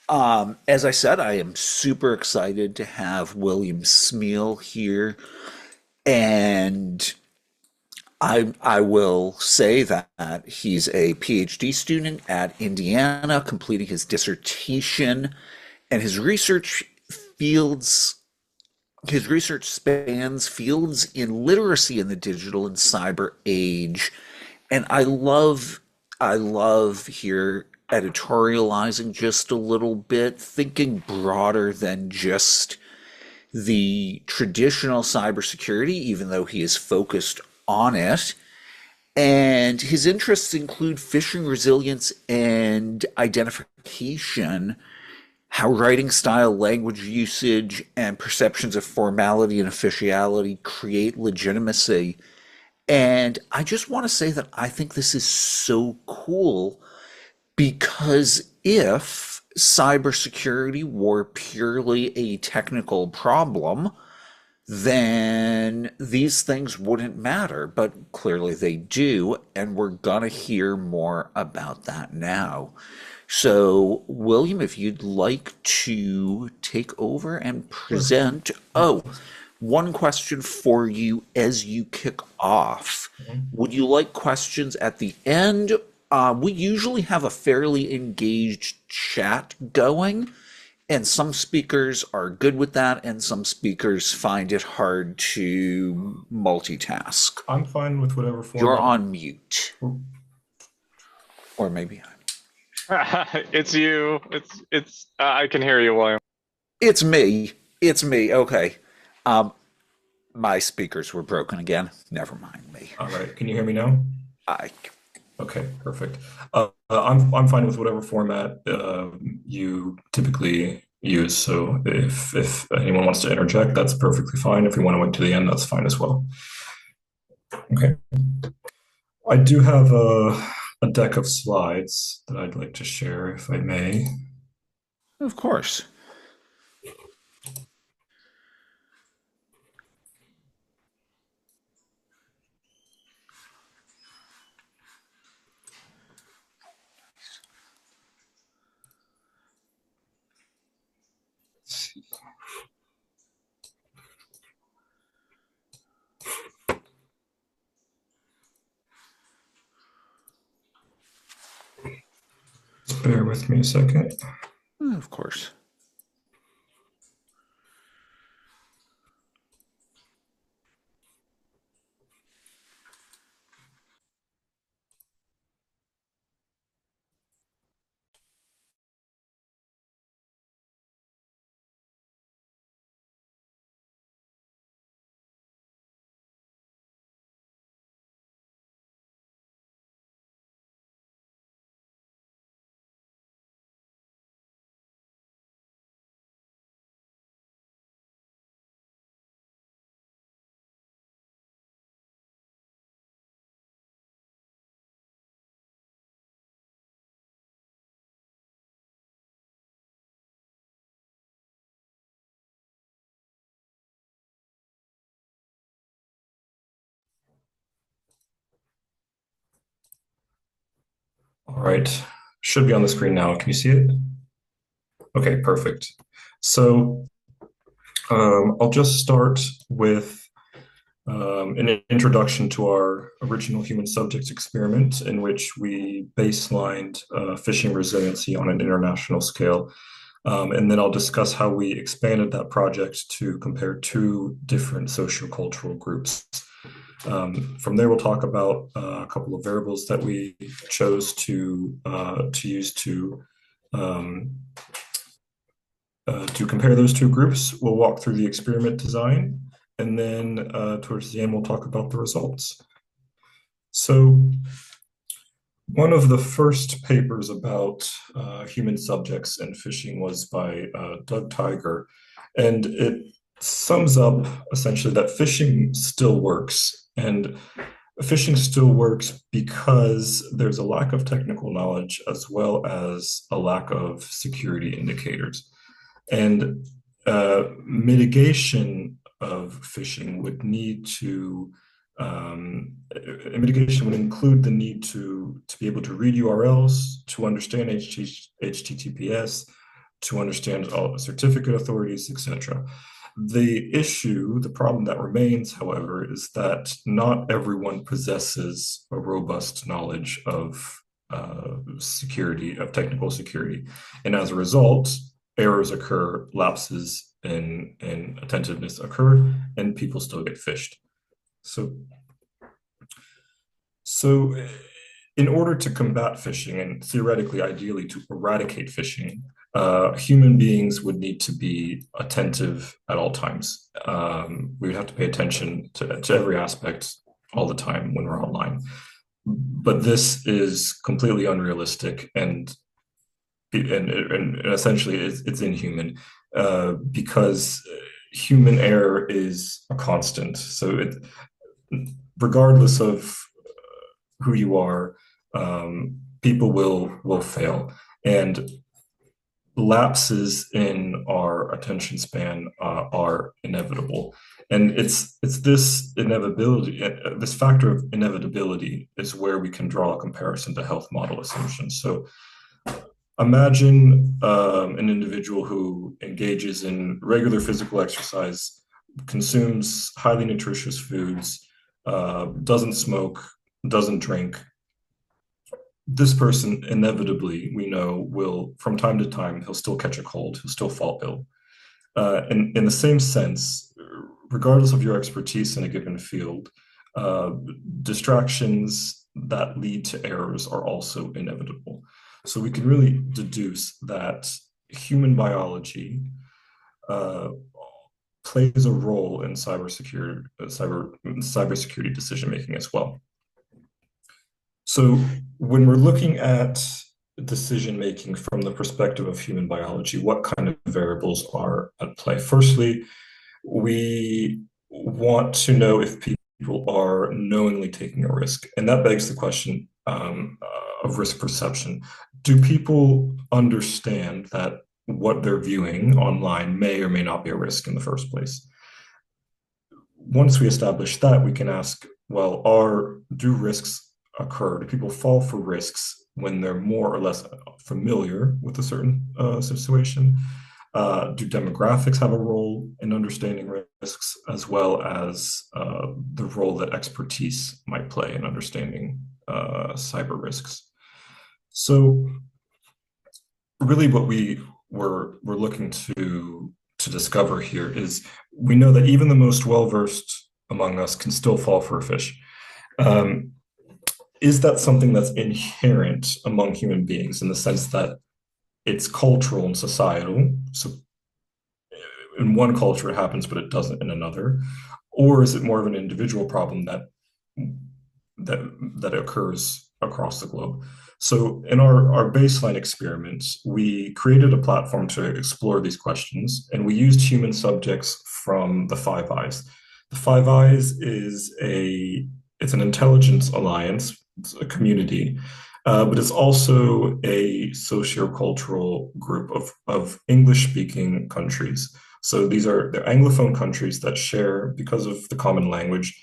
As I said, I am super excited to have William Smeal here, and I will say that he's a PhD student at Indiana, completing his dissertation, and fields his research spans fields in literacy in the digital and cyber age, and I love here editorializing just a little bit, thinking broader than just the traditional cybersecurity, even though he is focused on it. And his interests include phishing resilience and identification, how writing style, language usage, and perceptions of formality and officiality create legitimacy. And I just want to say that I think this is so cool because if cybersecurity were purely a technical problem, then these things wouldn't matter. But clearly they do, and we're gonna hear more about that now. So, William, if you'd like to take over and Sure. present. Oh, one question for you as you kick off. Mhm. Would you like questions at the end? We usually have a fairly engaged chat going, and some speakers are good with that, and some speakers find it hard to multitask. I'm fine with whatever You're format. on mute, or maybe I'm. It's you. It's. I can hear you, William. It's me. It's me. Okay. Um, my speakers were broken again. Never mind me. All right. Can you hear me now? I Okay, perfect. I'm fine with whatever format you typically use. So if anyone wants to interject, that's perfectly fine. If you want to wait to the end, that's fine as well. Okay. I do have a deck of slides that I'd like to share, if I may. Of course. Just bear with me a second. Of course. All right. Should be on the screen now. Can you see it? Okay, perfect. So I'll just start with an introduction to our original human subjects experiment in which we baselined phishing resiliency on an international scale. And then I'll discuss how we expanded that project to compare two different sociocultural groups. From there, we'll talk about a couple of variables that we chose to use um, to compare those two groups. We'll walk through the experiment design, and then towards the end, we'll talk about the results. So one of the first papers about human subjects and phishing was by Doug Tiger, and it sums up essentially that phishing still works. And phishing still works because there's a lack of technical knowledge as well as a lack of security indicators. And mitigation of phishing would need to Mitigation would include the need to be able to read URLs, to understand HTTPS, to understand all certificate authorities, etc. The problem that remains, however, is that not everyone possesses a robust knowledge of security, of technical security. And as a result, errors occur, lapses in attentiveness occur, and people still get phished. So in order to combat phishing and theoretically, ideally, to eradicate phishing, human beings would need to be attentive at all times. We would have to pay attention to every aspect all the time when we're online. But this is completely unrealistic and essentially it's inhuman because human error is a constant. So regardless of who you are, people will fail, and lapses in our attention span are inevitable. And it's this inevitability, this factor of inevitability, is where we can draw a comparison to health model assumptions. So imagine an individual who engages in regular physical exercise, consumes highly nutritious foods, doesn't smoke, doesn't drink. This person inevitably, we know, will, from time to time, he'll still catch a cold, he'll still fall ill. In the same sense, regardless of your expertise in a given field, distractions that lead to errors are also inevitable. So we can really deduce that human biology plays a role in cybersecurity decision making as well. So when we're looking at decision making from the perspective of human biology, what kind of variables are at play? Firstly, we want to know if people are knowingly taking a risk, and that begs the question of risk perception. Do people understand that what they're viewing online may or may not be a risk in the first place? Once we establish that, we can ask, well, do risks occur? Do people fall for risks when they're more or less familiar with a certain situation? Do demographics have a role in understanding risks, as well as the role that expertise might play in understanding cyber risks? So really what we're looking to discover here is we know that even the most well-versed among us can still fall for a fish. Is that something that's inherent among human beings in the sense that it's cultural and societal? So in one culture it happens, but it doesn't in another. Or is it more of an individual problem that occurs across the globe? So in our baseline experiments, we created a platform to explore these questions, and we used human subjects from the Five Eyes. The Five Eyes is it's an intelligence alliance, it's a community, but it's also a sociocultural group of English-speaking countries. So they're Anglophone countries that share, because of the common language,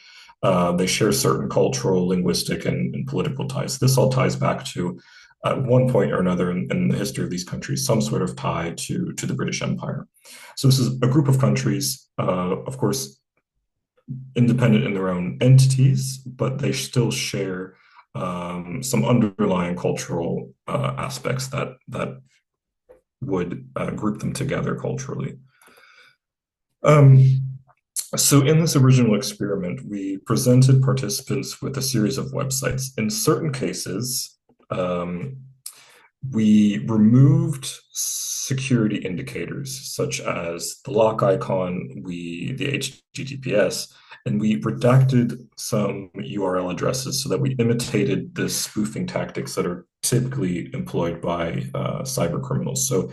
they share certain cultural, linguistic, and political ties. This all ties back to, at one point or another in the history of these countries, some sort of tie to the British Empire. So this is a group of countries, of course, independent in their own entities, but they still share some underlying cultural aspects that would group them together culturally. So in this original experiment, we presented participants with a series of websites. In certain cases, we removed security indicators such as the lock icon, the HTTPS, and we redacted some URL addresses so that we imitated the spoofing tactics that are typically employed by cyber criminals. So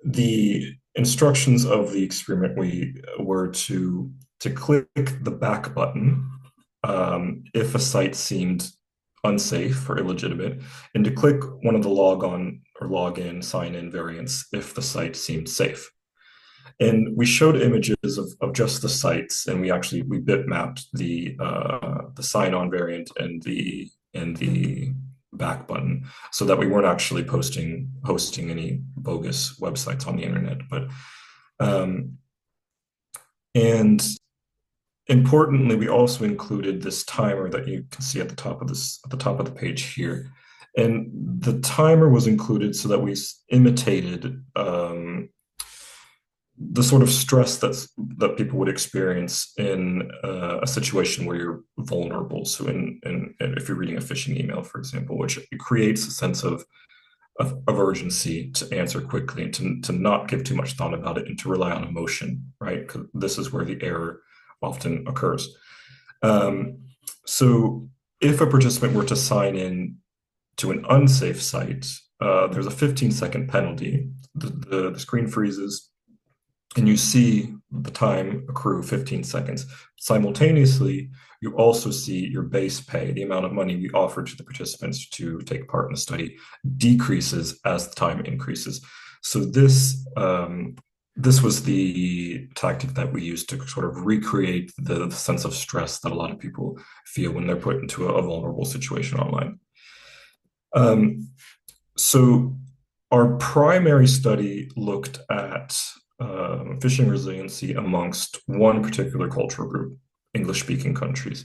the instructions of the experiment were to click the back button if a site seemed unsafe or illegitimate, and to click one of the log on or log in, sign in variants if the site seemed safe. And we showed images of just the sites, and we bitmapped the sign-on variant and the back button so that we weren't actually hosting any bogus websites on the internet. But um, and importantly, we also included this timer that you can see at the top of the page here. And the timer was included so that we imitated the sort of stress that people would experience in a situation where you're vulnerable. So if you're reading a phishing email, for example, which it creates a sense of urgency to answer quickly and to not give too much thought about it and to rely on emotion, right? Because this is where the error often occurs. So if a participant were to sign in to an unsafe site, there's a 15-second penalty. The screen freezes and you see the time accrue 15 seconds. Simultaneously, you also see your base pay, the amount of money we offer to the participants to take part in the study, decreases as the time increases. So this was the tactic that we used to sort of recreate the sense of stress that a lot of people feel when they're put into a vulnerable situation online. So our primary study looked at phishing resiliency amongst one particular cultural group, English-speaking countries.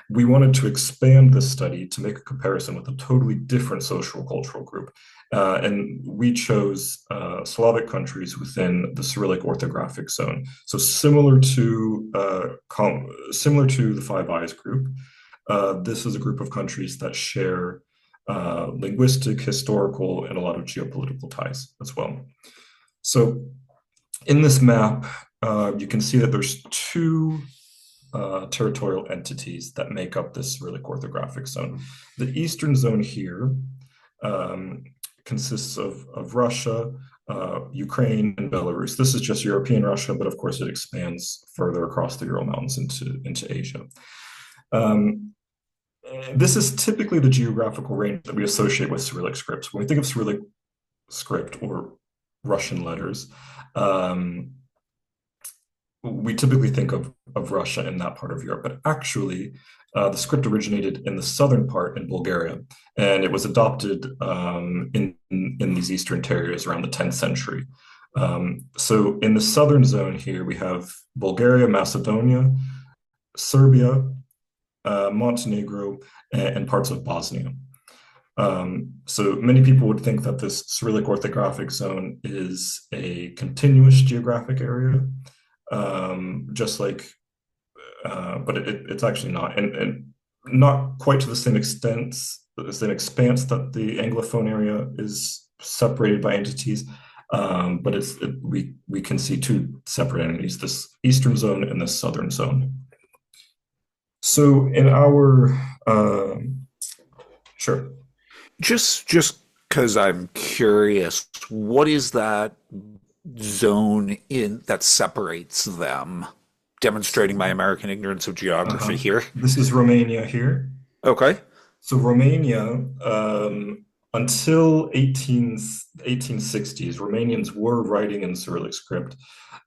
We wanted to expand this study to make a comparison with a totally different social cultural group. And we chose Slavic countries within the Cyrillic orthographic zone. So similar to the Five Eyes group, this is a group of countries that share linguistic, historical, and a lot of geopolitical ties as well. So in this map, you can see that there's two territorial entities that make up this Cyrillic orthographic zone. The eastern zone here consists of Russia, Ukraine, and Belarus. This is just European Russia, but of course it expands further across the Ural Mountains into Asia. This is typically the geographical range that we associate with Cyrillic scripts. When we think of Cyrillic script or Russian letters, we typically think of Russia in that part of Europe, but actually the script originated in the southern part in Bulgaria, and it was adopted in these eastern territories around the 10th century. So in the southern zone here, we have Bulgaria, Macedonia, Serbia, Montenegro, and parts of Bosnia. So many people would think that this Cyrillic orthographic zone is a continuous geographic area, just like, but it's actually not, and not quite to the same extent, the same expanse that the Anglophone area is separated by entities. But we can see two separate entities: this eastern zone and this southern zone. So in our sure. Just because I'm curious, what is that zone in that separates them? Demonstrating my American ignorance of geography here. This is Romania here. Okay. So Romania, until 1860s, Romanians were writing in Cyrillic script,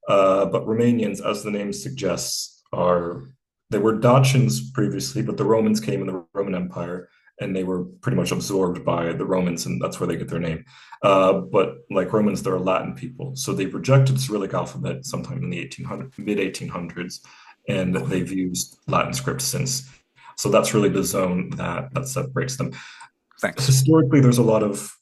but Romanians, as the name suggests, they were Dachshunds previously, but the Romans came in the Roman Empire, and they were pretty much absorbed by the Romans, and that's where they get their name. But like Romans, they're a Latin people, so they rejected Cyrillic alphabet sometime in the mid 1800s, and they've used Latin script since. So that's really the zone that separates them. Thanks. Historically, there's a lot of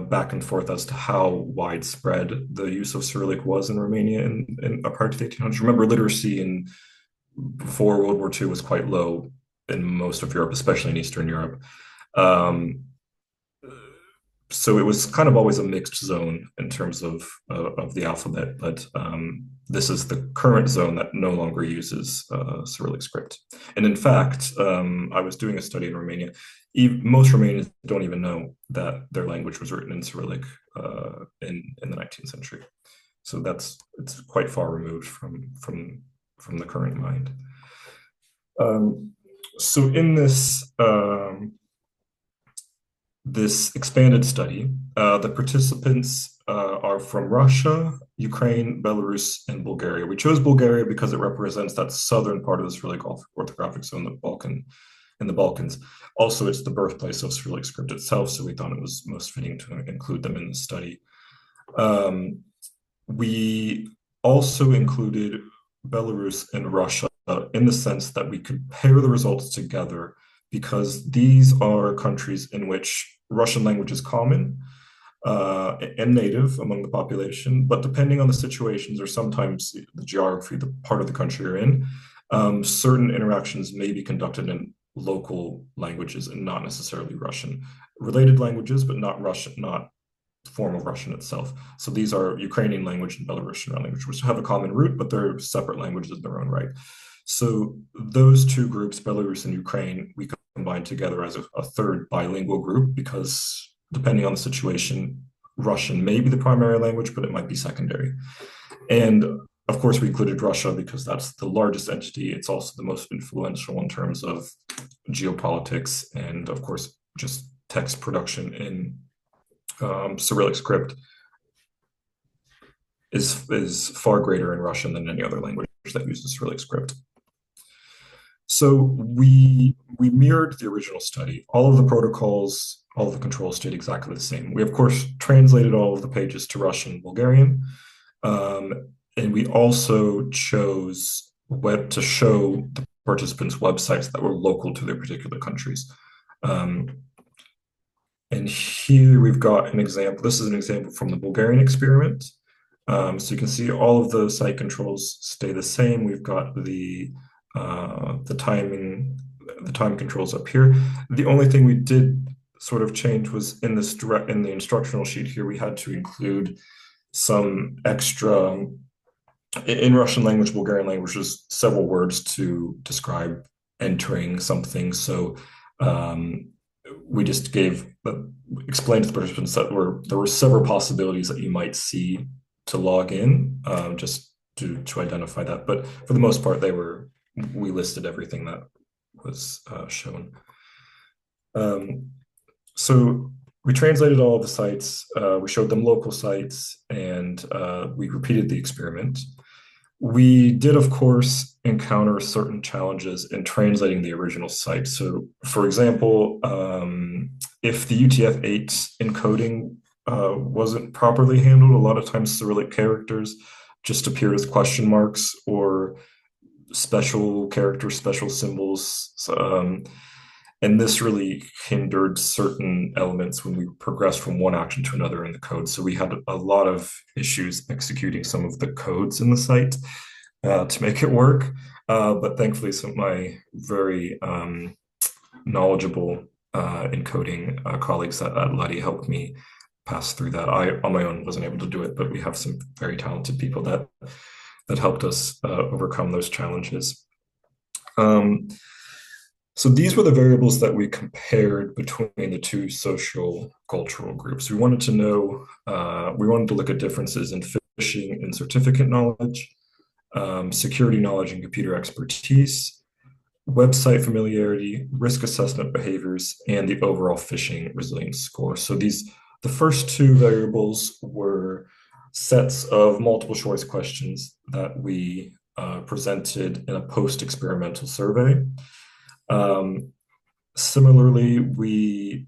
back and forth as to how widespread the use of Cyrillic was in Romania in prior to the 1800s. Remember, literacy before World War II was quite low in most of Europe, especially in Eastern Europe. So it was kind of always a mixed zone in terms of the alphabet, but this is the current zone that no longer uses Cyrillic script. And in fact, I was doing a study in Romania. Most Romanians don't even know that their language was written in Cyrillic in the 19th century. So it's quite far removed from the current mind. So in this expanded study, the participants are from Russia, Ukraine, Belarus, and Bulgaria. We chose Bulgaria because it represents that southern part of the Cyrillic orthographic zone, in the Balkans. Also, it's the birthplace of Cyrillic script itself, so we thought it was most fitting to include them in the study. We also included Belarus and Russia in the sense that we could pair the results together because these are countries in which Russian language is common and native among the population, but depending on the situations or sometimes the geography, the part of the country you're in, certain interactions may be conducted in local languages and not necessarily Russian. Related languages, but not Russian, not formal Russian itself. So these are Ukrainian language and Belarusian language, which have a common root, but they're separate languages in their own right. So those two groups, Belarus and Ukraine, we combined together as a third bilingual group because depending on the situation, Russian may be the primary language, but it might be secondary. And of course, we included Russia because that's the largest entity. It's also the most influential in terms of geopolitics and, of course, just text production in Cyrillic script is far greater in Russian than any other language that uses Cyrillic script. So we mirrored the original study. All of the protocols, all of the controls stayed exactly the same. We, of course, translated all of the pages to Russian and Bulgarian. And we also chose to show the participants websites that were local to their particular countries. And here we've got an example. This is an example from the Bulgarian experiment. So you can see all of the site controls stay the same. We've got the time controls up here. The only thing we did sort of change was in the instructional sheet here, we had to include some extra in Russian language, Bulgarian language, there's several words to describe entering something. So we just explained to the participants that there were several possibilities that you might see to log in, just to identify that. But for the most part, we listed everything that was shown. So we translated all of the sites, we showed them local sites, and we repeated the experiment. We did, of course, encounter certain challenges in translating the original site. So, for example, if the UTF-8 encoding wasn't properly handled, a lot of times Cyrillic characters just appear as question marks or special characters, special symbols. And this really hindered certain elements when we progressed from one action to another in the code. So we had a lot of issues executing some of the codes in the site to make it work. But thankfully, some of my very knowledgeable encoding colleagues at Ludi helped me pass through that. I, on my own, wasn't able to do it, but we have some very talented people that helped us overcome those challenges. So these were the variables that we compared between the two social cultural groups. We wanted to look at differences in phishing and certificate knowledge, security knowledge and computer expertise, website familiarity, risk assessment behaviors, and the overall phishing resilience score. So the first two variables were sets of multiple choice questions that we presented in a post-experimental survey. Similarly, we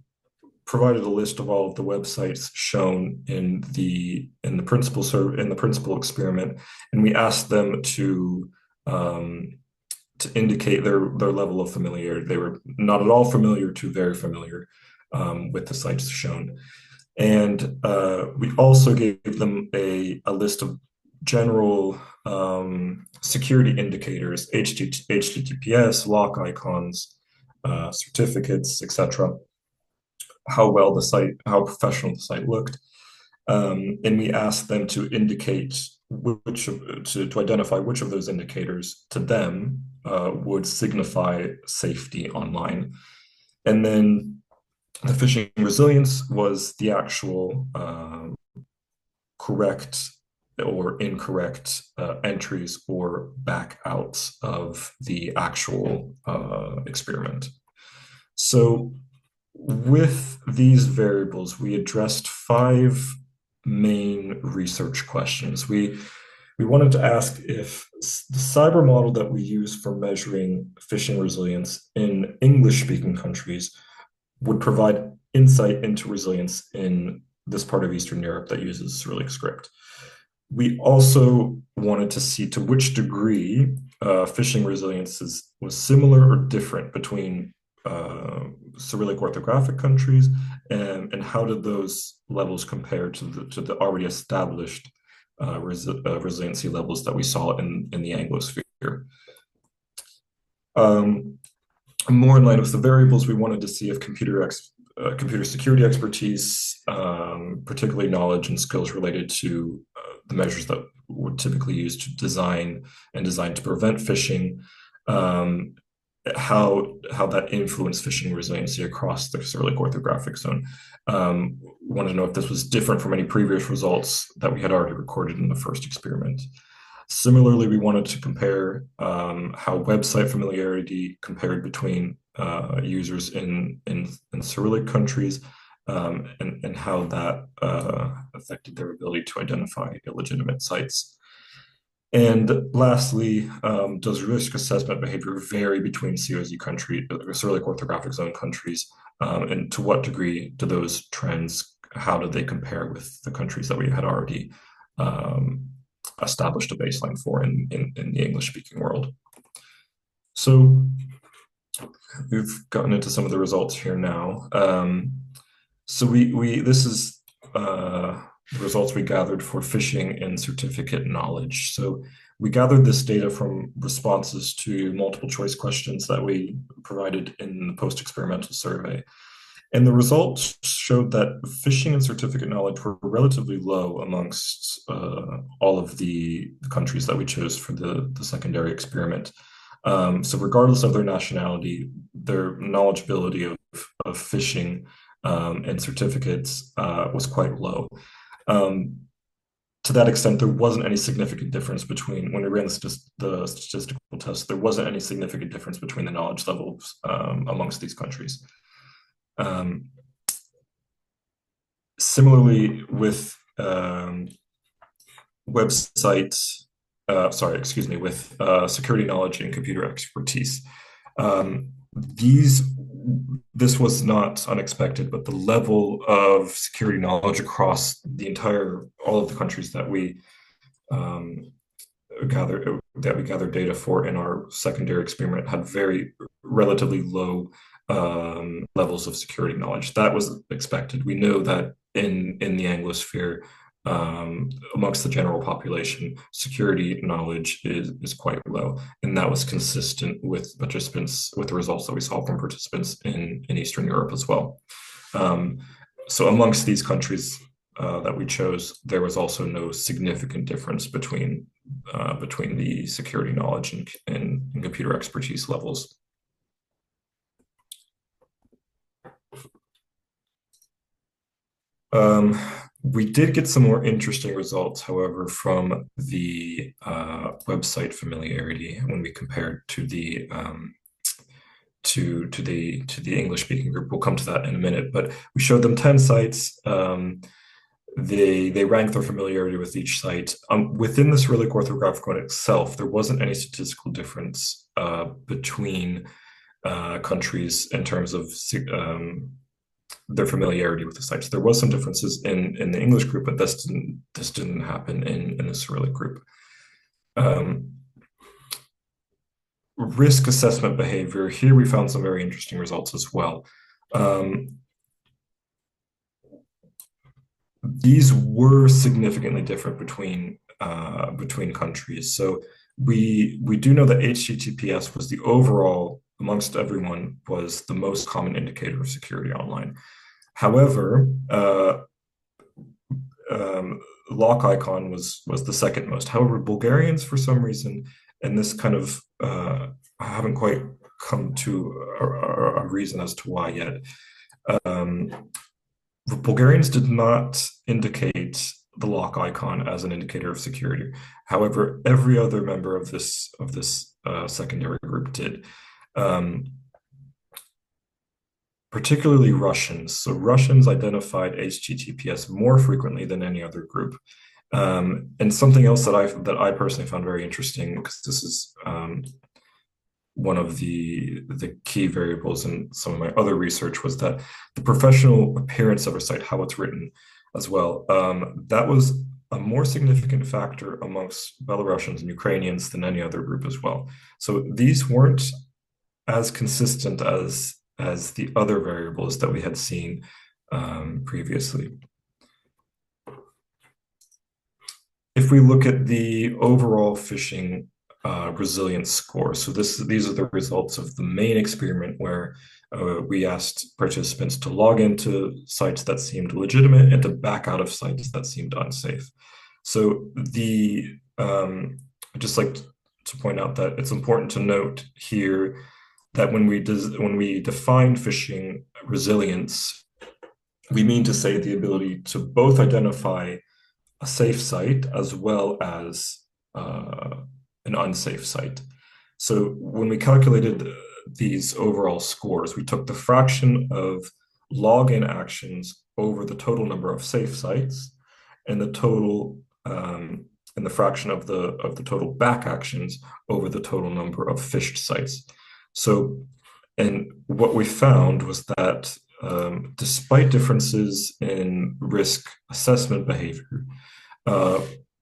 provided a list of all of the websites shown in the principal experiment, and we asked them to indicate their level of familiarity. They were not at all familiar to very familiar with the sites shown. And we also gave them a list of general security indicators, HTTPS, lock icons, certificates, etc. How professional the site looked. And we asked them to indicate to identify which of those indicators to them would signify safety online. And then the phishing resilience was the actual correct or incorrect entries or back outs of the actual experiment. So with these variables, we addressed 5 main in research questions. We wanted to ask if the cyber model that we use for measuring phishing resilience in English-speaking countries would provide insight into resilience in this part of Eastern Europe that uses Cyrillic script. We also wanted to see to which degree phishing resilience was similar or different between Cyrillic orthographic countries, and how did those levels compare to the already established resiliency levels that we saw in the Anglosphere. More in line with the variables, we wanted to see if computer security expertise, particularly knowledge and skills related to the measures that were typically used to design to prevent phishing, how that influenced phishing resiliency across the Cyrillic orthographic zone. Wanted to know if this was different from any previous results that we had already recorded in the first experiment. Similarly, we wanted to compare how website familiarity compared between users in Cyrillic countries, and how that affected their ability to identify illegitimate sites. And lastly, does risk assessment behavior vary between COZ country, Cyrillic orthographic zone countries, and to what degree do those trends, how do they compare with the countries that we had already established a baseline for in the English-speaking world? So we've gotten into some of the results here now. So this is the results we gathered for phishing and certificate knowledge. So we gathered this data from responses to multiple choice questions that we provided in the post-experimental survey. And the results showed that phishing and certificate knowledge were relatively low amongst all of the countries that we chose for the secondary experiment. So regardless of their nationality, their knowledgeability of phishing and certificates was quite low. To that extent, there wasn't any significant difference between, when we ran the statistical test, there wasn't any significant difference between the knowledge levels amongst these countries. Similarly, with websites, with security knowledge and computer expertise, this was not unexpected, but the level of security knowledge across all of the countries that we gathered data for in our secondary experiment had very relatively low levels of security knowledge. That was expected. We know that in the Anglosphere, amongst the general population, security knowledge is quite low, and that was consistent with the results that we saw from participants in Eastern Europe as well. So amongst these countries that we chose, there was also no significant difference between the security knowledge and computer expertise levels. We did get some more interesting results, however, from the website familiarity when we compared to the English-speaking group. We'll come to that in a minute, but we showed them 10 sites. They ranked their familiarity with each site. Within the Cyrillic orthographic code itself, there wasn't any statistical difference between countries in terms of their familiarity with the sites. There was some differences in the English group, but this didn't happen in the Cyrillic group. Risk assessment behavior. Here we found some very interesting results as well. These were significantly different between countries. So we do know that HTTPS was the overall, amongst everyone, was the most common indicator of security online. However, lock icon was the second most. However, Bulgarians, for some reason, and this kind of I haven't quite come to a reason as to why yet. Bulgarians did not indicate the lock icon as an indicator of security. However, every other member of this secondary group did. particularly Russians. So Russians identified HTTPS more frequently than any other group. And something else that I personally found very interesting, because this is one of the key variables in some of my other research, was that the professional appearance of a site, how it's written as well, that was a more significant factor amongst Belarusians and Ukrainians than any other group as well. So these weren't as consistent as the other variables that we had seen previously. If we look at the overall phishing resilience score, so these are the results of the main experiment where we asked participants to log into sites that seemed legitimate and to back out of sites that seemed unsafe. So I'd just like to point out that it's important to note here that when we define phishing resilience, we mean to say the ability to both identify a safe site as well as an unsafe site. So when we calculated these overall scores, we took the fraction of login actions over the total number of safe sites and the total and the fraction of the total back actions over the total number of phished sites. So, and what we found was that despite differences in risk assessment behavior,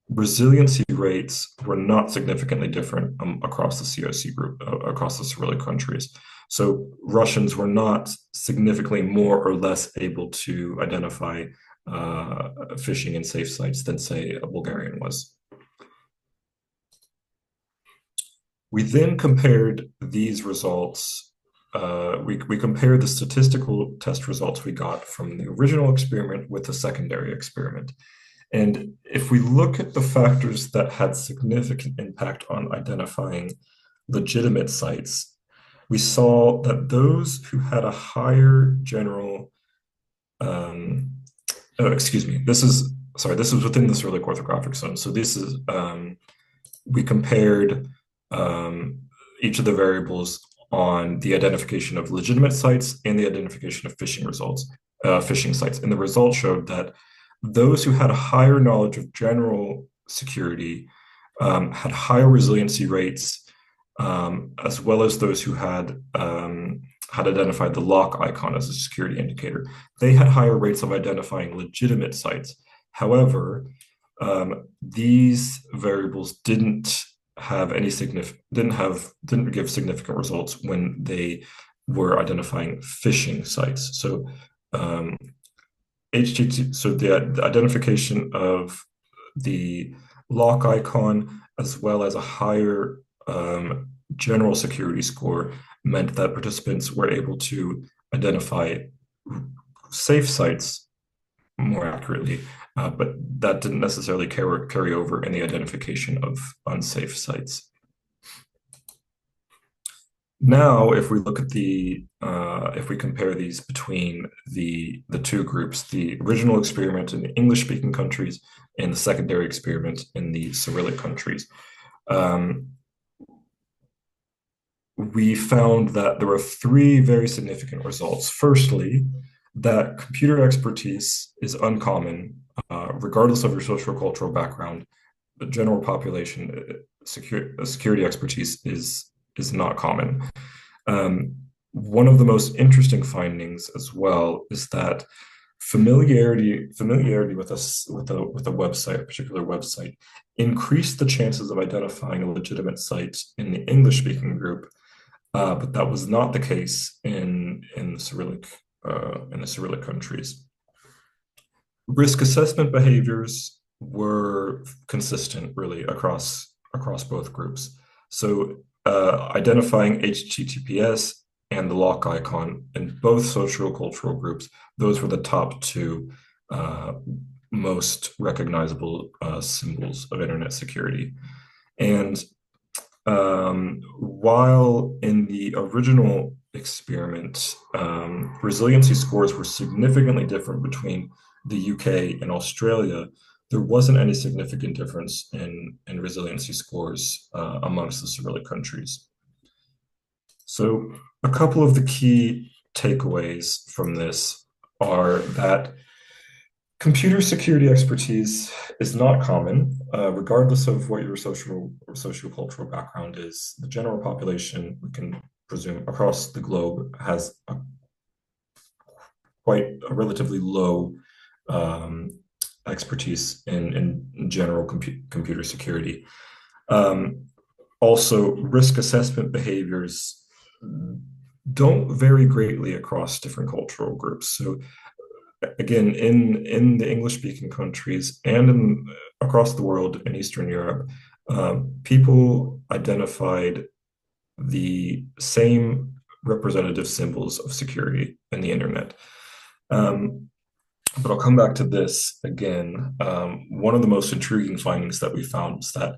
resiliency rates were not significantly different across the COC group, across the Cyrillic countries. So Russians were not significantly more or less able to identify phishing in safe sites than, say, a Bulgarian was. We then compared these results. We compared the statistical test results we got from the original experiment with the secondary experiment. And if we look at the factors that had significant impact on identifying legitimate sites, we saw that those who had a higher general, this is within the Cyrillic orthographic zone. So this is, we compared each of the variables on the identification of legitimate sites and the identification of phishing results, phishing sites. And the results showed that those who had a higher knowledge of general security had higher resiliency rates, as well as those who had identified the lock icon as a security indicator. They had higher rates of identifying legitimate sites. However, these variables didn't give significant results when they were identifying phishing sites. So the identification of the lock icon as well as a higher general security score meant that participants were able to identify safe sites more accurately, but that didn't necessarily carry over in the identification of unsafe sites. Now, if we look at if we compare these between the two groups, the original experiment in the English-speaking countries and the secondary experiment in the Cyrillic countries, we found that there were three very significant results. Firstly, that computer expertise is uncommon, regardless of your social cultural background. The general population security expertise is not common. One of the most interesting findings as well is that familiarity with a website, a particular website, increased the chances of identifying a legitimate site in the English-speaking group, but that was not the case in the Cyrillic countries. Risk assessment behaviors were consistent really across both groups. So identifying HTTPS and the lock icon in both socio-cultural groups, those were the top two most recognizable symbols of internet security. And while in the original experiment, resiliency scores were significantly different between the UK and Australia, there wasn't any significant difference in resiliency scores amongst the Cyrillic countries. So a couple of the key takeaways from this are that computer security expertise is not common, regardless of what your social or sociocultural background is. The general population, we can presume, across the globe has quite a relatively low expertise in general computer security. Also, risk assessment behaviors don't vary greatly across different cultural groups. So again, in the English-speaking countries and across the world in Eastern Europe, people identified the same representative symbols of security in the internet. But I'll come back to this again. One of the most intriguing findings that we found was that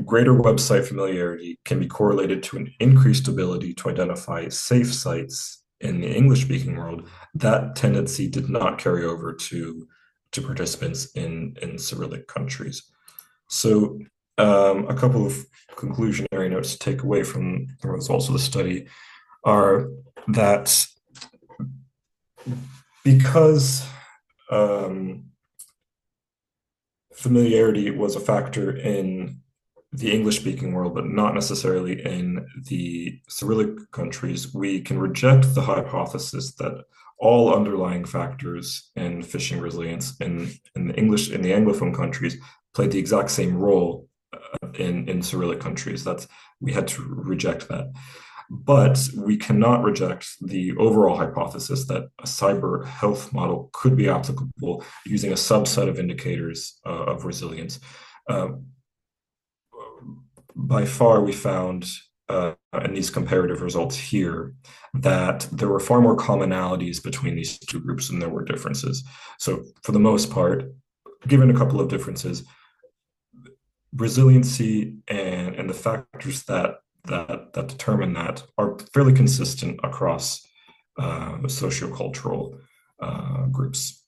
greater website familiarity can be correlated to an increased ability to identify safe sites in the English-speaking world. That tendency did not carry over to participants in Cyrillic countries. So a couple of conclusionary notes to take away from the results of the study are that because familiarity was a factor in the English-speaking world, but not necessarily in the Cyrillic countries, we can reject the hypothesis that all underlying factors in phishing resilience in the Anglophone countries played the exact same role in Cyrillic countries. We had to reject that. But we cannot reject the overall hypothesis that a cyber health model could be applicable using a subset of indicators of resilience. By far, we found in these comparative results here that there were far more commonalities between these two groups than there were differences. So for the most part, given a couple of differences, resiliency and the factors that determine that are fairly consistent across sociocultural groups.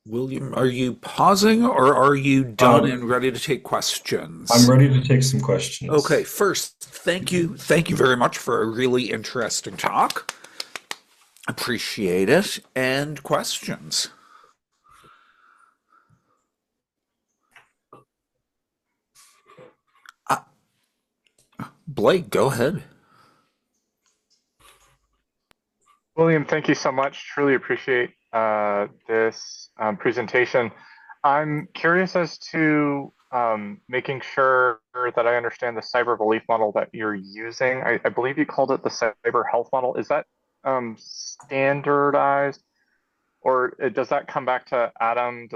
William, are you pausing or are you done and ready to take questions? I'm ready to take some questions. Okay, first, thank you very much for a really interesting talk. Appreciate it. And questions? Blake, go ahead. William, thank you so much. Truly appreciate this presentation. I'm curious as to making sure that I understand the cyber belief model that you're using. I believe you called it the cyber health model. Is that standardized, or does that come back to Adam?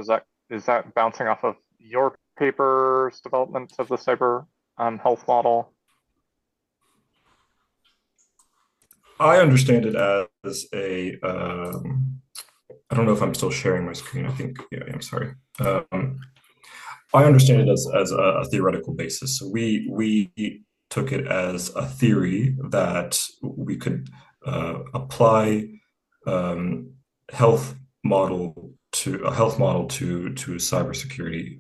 Is that bouncing off of your paper's development of the cyber health model? I understand it as a, I don't know if I'm still sharing my screen. I think, yeah, I'm sorry. I understand it as a theoretical basis. So we took it as a theory that we could apply health model to cybersecurity,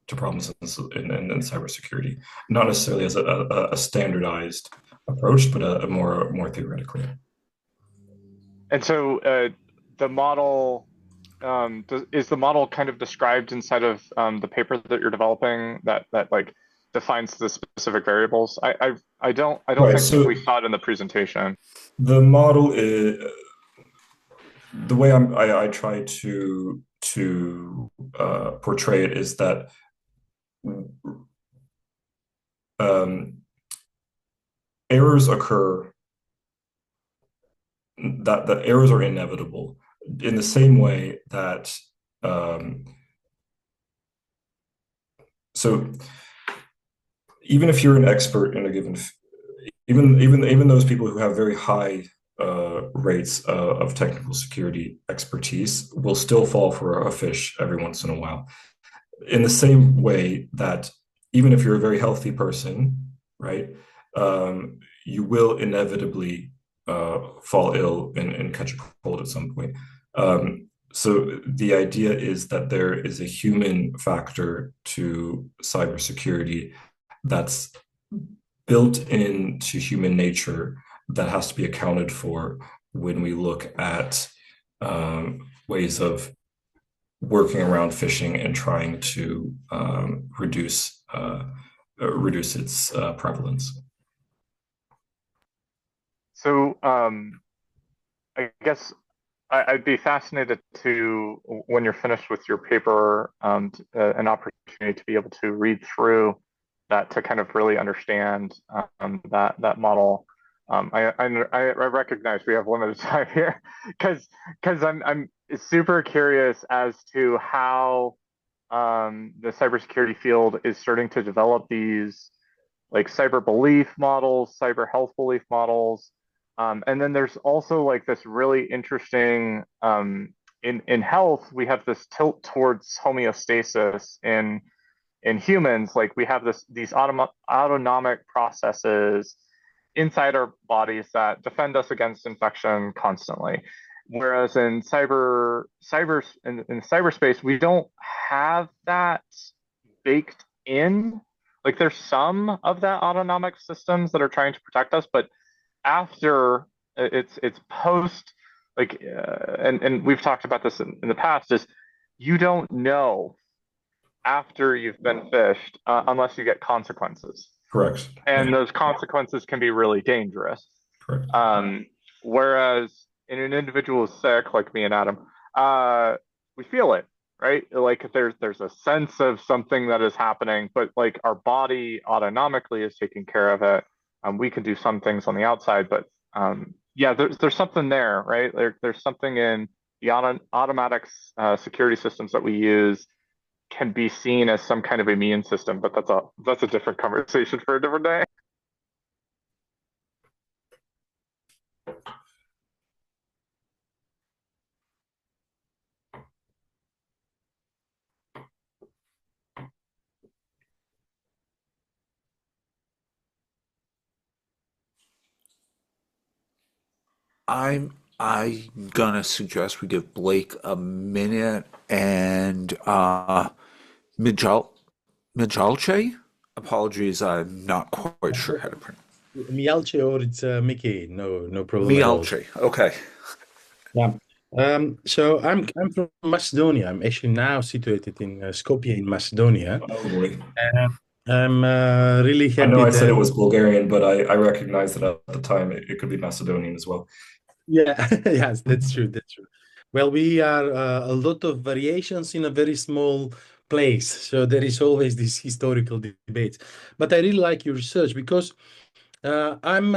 to problems in cybersecurity, not necessarily as a standardized approach, but a more theoretically. And so the model is the model kind of described inside of the paper that you're developing that like defines the specific variables? I don't Right, think so we saw it in the presentation. the model is the way I try to portray it is that errors occur, that errors are inevitable in the same way that so even if you're an expert in a given, even those people who have very high rates of technical security expertise will still fall for a fish every once in a while. In the same way that even if you're a very healthy person, right, you will inevitably fall ill and catch a cold at some point. So the idea is that there is a human factor to cybersecurity that's built into human nature that has to be accounted for when we look at ways of working around phishing and trying to reduce its prevalence. So I guess I'd be fascinated to, when you're finished with your paper, an opportunity to be able to read through that to kind of really understand that model. I recognize we have limited time here because I'm super curious as to how the cybersecurity field is starting to develop these like cyber belief models, cyber health belief models. And then there's also like this really interesting in health, we have this tilt towards homeostasis in humans. Like we have these autonomic processes inside our bodies that defend us against infection constantly. Whereas in cyberspace, we don't have that baked in. Like there's some of that autonomic systems that are trying to protect us, but after it's post and we've talked about this in the past, is you don't know after you've been fished unless you get consequences, Correct. and Yeah, those consequences can be really dangerous. correct. Whereas in an individual who's sick, like me and Adam, we feel it, right? Like there's a sense of something that is happening, but like our body autonomically is taking care of it. We can do some things on the outside, but yeah, there's something there, right? There's something in the automatic security systems that we use can be seen as some kind of immune system, but that's a different conversation for a different day. I'm gonna suggest we give Blake a minute and Mijal Mijalche? Apologies, I'm not quite sure how to pronounce. Mialche or it's Mickey. No problem at all. Mijalche. Okay. Yeah. So I'm from Macedonia. I'm actually now situated in Skopje in Macedonia. Oh boy. And I'm really I know happy I said it that was Bulgarian, but I recognize that at the time it could be Macedonian as well. yeah, yes, that's true. That's true. Well, we are a lot of variations in a very small place, so there is always this historical debate. But I really like your research because I'm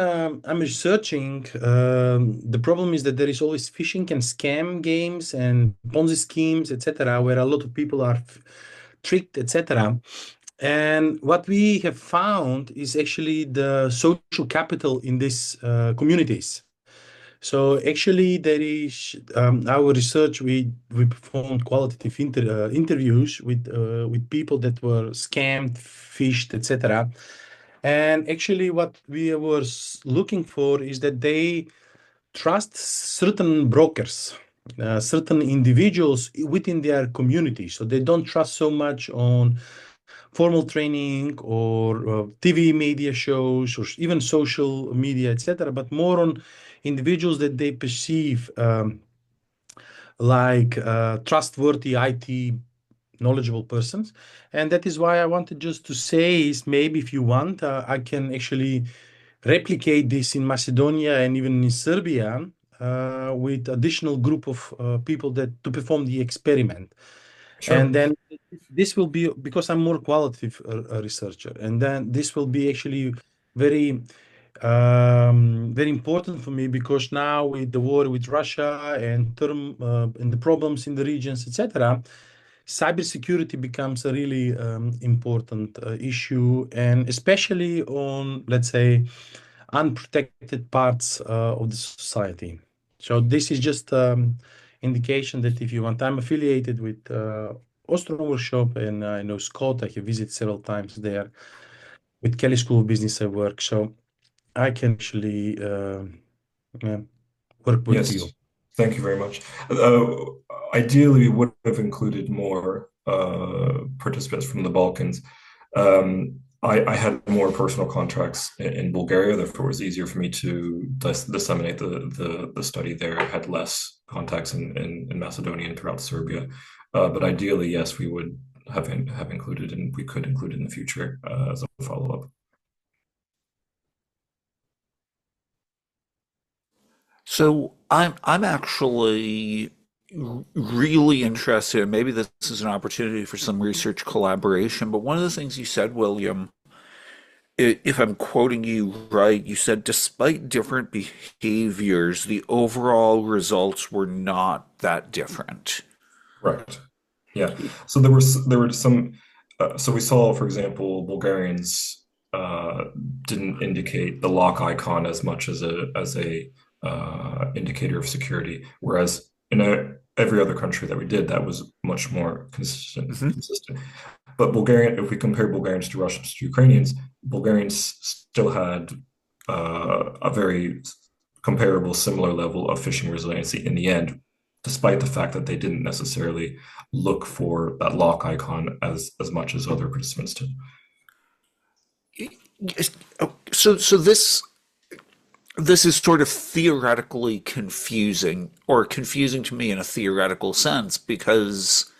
researching. The problem is that there is always phishing and scam games and Ponzi schemes, etc., where a lot of people are tricked, etc. And what we have found is actually the social capital in these communities. So actually, there is our research. We performed qualitative interviews with people that were scammed, fished, etc. And actually, what we were looking for is that they trust certain brokers, certain individuals within their community. So they don't trust so much on formal training or TV media shows or even social media, etc., but more on individuals that they perceive like trustworthy IT knowledgeable persons. And that is why I wanted just to say is maybe if you want, I can actually replicate this in Macedonia and even in Serbia with additional group of people that to perform the experiment. And Sure. then this will be because I'm more qualitative researcher, and then this will be actually very very important for me because now with the war with Russia and term and the problems in the regions, etc., cybersecurity becomes a really important issue, and especially on, let's say, unprotected parts of the society. So this is just indication that if you want, I'm affiliated with Ostrom workshop, and I know Scott. I have visited several times there. With Kelly School of Business, I work, so I can actually yeah, work with you. Yes, thank you very much. Ideally, we would have included more participants from the Balkans. I had more personal contacts in Bulgaria, therefore it was easier for me to disseminate the study there. I had less contacts in Macedonia and throughout Serbia. But ideally, yes, we would have included, and we could include in the future as a follow-up. So I'm actually really interested, and maybe this is an opportunity for some research collaboration, but one of the things you said, William, if I'm quoting you right, you said despite different behaviors, the overall results were not that different. Correct. Yeah. So there were some. So we saw, for example, Bulgarians didn't indicate the lock icon as much as a indicator of security, whereas in every other country that we did, that was much more Mhm. consistent. But Bulgarian, if we compare Bulgarians to Russians to Ukrainians, Bulgarians still had a very comparable, similar level of phishing resiliency in the end, despite the fact that they didn't necessarily look for that lock icon as much as other participants did. Yes. Oh, so this is sort of theoretically confusing, or confusing to me in a theoretical sense, because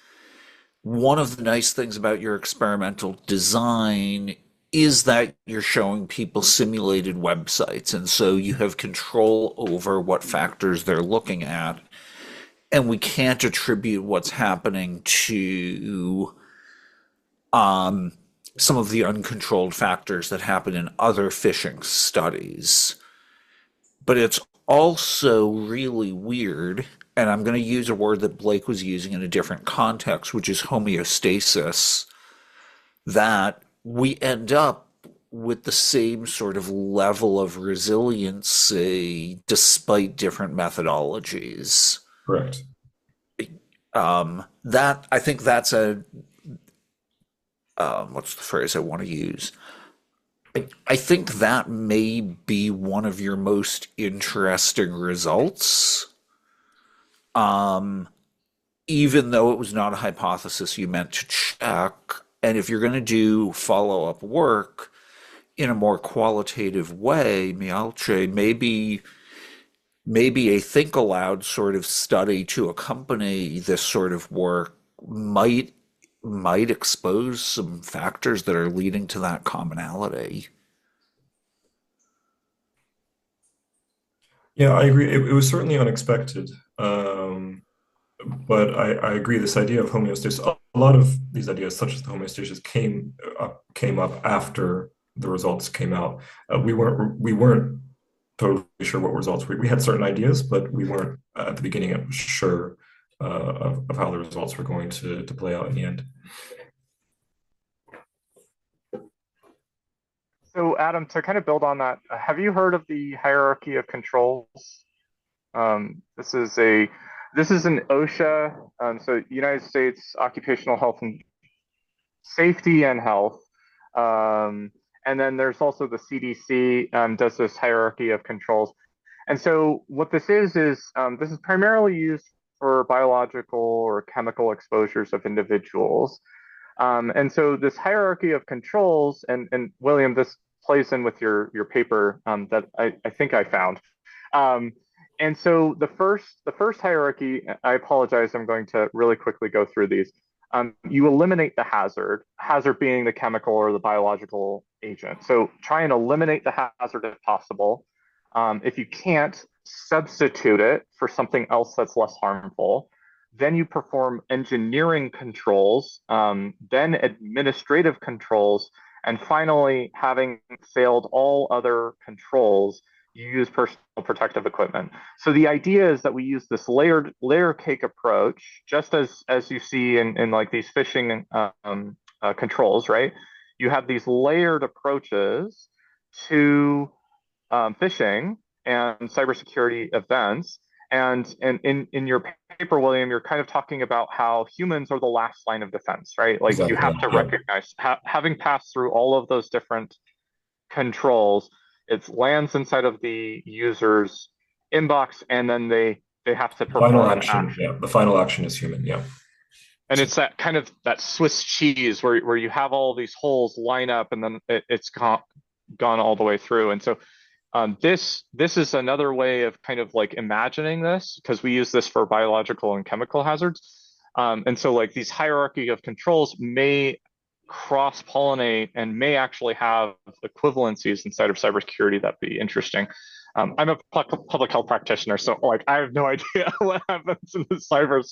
one of the nice things about your experimental design is that you're showing people simulated websites, and so you have control over what factors they're looking at, and we can't attribute what's happening to some of the uncontrolled factors that happen in other phishing studies. But it's also really weird, and I'm going to use a word that Blake was using in a different context, which is homeostasis, that we end up with the same sort of level of resiliency despite different methodologies. Correct. That I think that's a what's the phrase I want to use? I think that may be one of your most interesting results, even though it was not a hypothesis you meant to check. And if you're going to do follow-up work in a more qualitative way, Mialche, maybe a think aloud sort of study to accompany this sort of work might expose some factors that are leading to that commonality. Yeah, I agree. It was certainly unexpected. But I agree. This idea of homeostasis, a lot of these ideas, such as the homeostasis, came up after the results came out. We weren't totally sure what results we had certain ideas, but we weren't at the beginning sure of how the results were going to play out in the end. So, Adam, to kind of build on that, have you heard of the hierarchy of controls? This is an OSHA, so United States Occupational Health and Safety and Health, and then there's also the CDC does this hierarchy of controls. And so what this is primarily used for biological or chemical exposures of individuals. And so this hierarchy of controls, and William, this plays in with your paper that I think I found. Um, and so the first hierarchy, I apologize, I'm going to really quickly go through these. You eliminate the hazard being the chemical or the biological agent. So try and eliminate the hazard if possible. If you can't, substitute it for something else that's less harmful. Then you perform engineering controls, then administrative controls, and finally, having failed all other controls, you use personal protective equipment. So the idea is that we use this layer cake approach, just as you see in like these phishing controls, right? You have these layered approaches to phishing and cybersecurity events. And in your paper, William, you're kind of talking about how humans are the last line of defense, right? Like you have Exactly. to Yeah. recognize, having passed through all of those different controls, it lands inside of the user's inbox, and then they have to Final perform an action. action. Yeah. The final action is human. Yeah. And it's that kind of that Swiss cheese where you have all these holes line up, and then it's gone all the way through. And so this is another way of kind of like imagining this, because we use this for biological and chemical hazards. And so like these hierarchy of controls may cross-pollinate and may actually have equivalencies inside of cybersecurity that'd be interesting. I'm a public health practitioner, so like I have no idea what happens in the cyber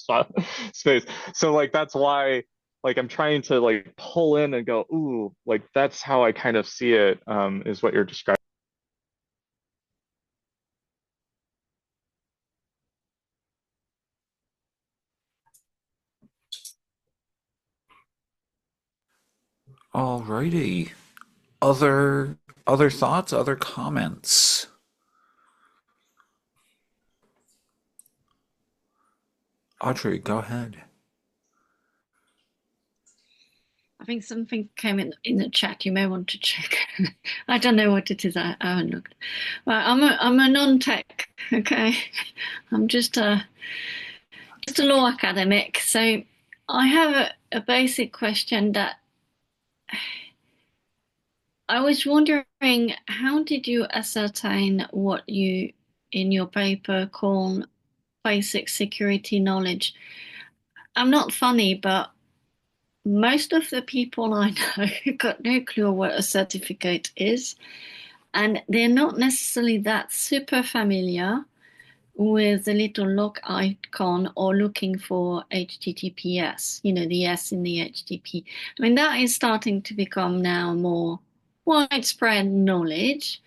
space. So like that's why like I'm trying to like pull in and go, ooh, like that's how I kind of see it, is what you're describing. Alrighty. Other thoughts, other comments? Audrey, go ahead. I think something came in the chat. You may want to check. I don't know what it is. I haven't looked. Well, I'm a non-tech. Okay, I'm just a law academic. So I have a basic question that I was wondering: how did you ascertain what you in your paper call basic security knowledge? I'm not funny, but most of the people I know got no clue what a certificate is, and they're not necessarily that super familiar with the little lock icon or looking for HTTPS, the S in the HTTP. I mean, that is starting to become now more widespread knowledge.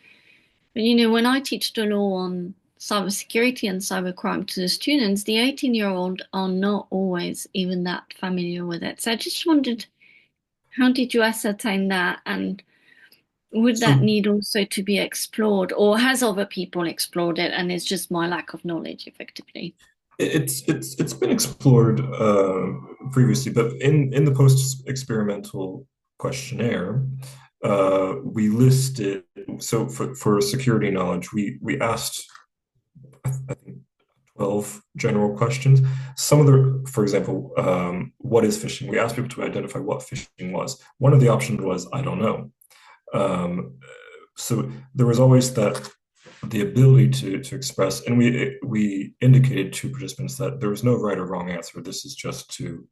But, when I teach the law on cybersecurity and cybercrime to the students, the 18-year-old are not always even that familiar with it. So I just wondered, how did you ascertain that? And would that So need also to be explored, or has other people explored it and it's just my lack of knowledge effectively? it's been explored previously, but in the post-experimental questionnaire, we listed, so for security knowledge, we asked, I think, 12 general questions. Some of the, for example, what is phishing? We asked people to identify what phishing was. One of the options was, I don't know. So there was always that the ability to express, and we indicated to participants that there was no right or wrong answer. This is just to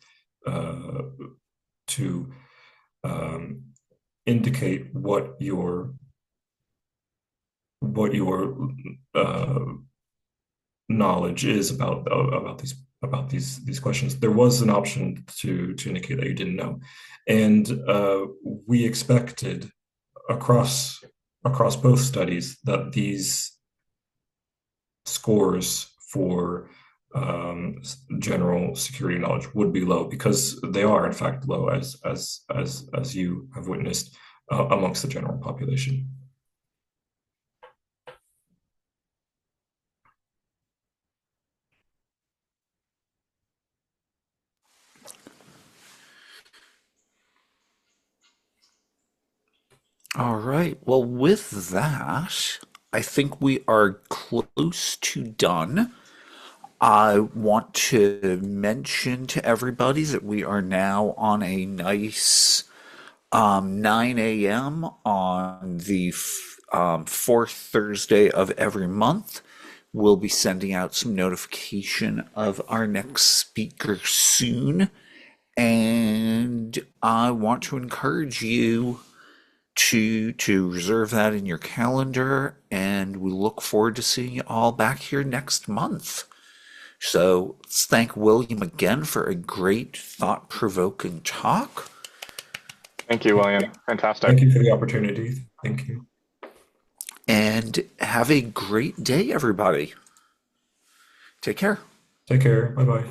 indicate what your knowledge is about these questions. There was an option to indicate that you didn't know, and we expected across both studies that these scores for general security knowledge would be low, because they are in fact low, as you have witnessed amongst the general population. All right. Well, with that, I think we are close to done. I want to mention to everybody that we are now on a nice 9 a.m. on the fourth Thursday of every month. We'll be sending out some notification of our next speaker soon. And I want to encourage you to reserve that in your calendar, and we look forward to seeing you all back here next month. So let's thank William again for a great thought-provoking talk. Thank you, William. Fantastic. Thank you for the opportunity. Thank you. And have a great day, everybody. Take care. Take care. Bye bye.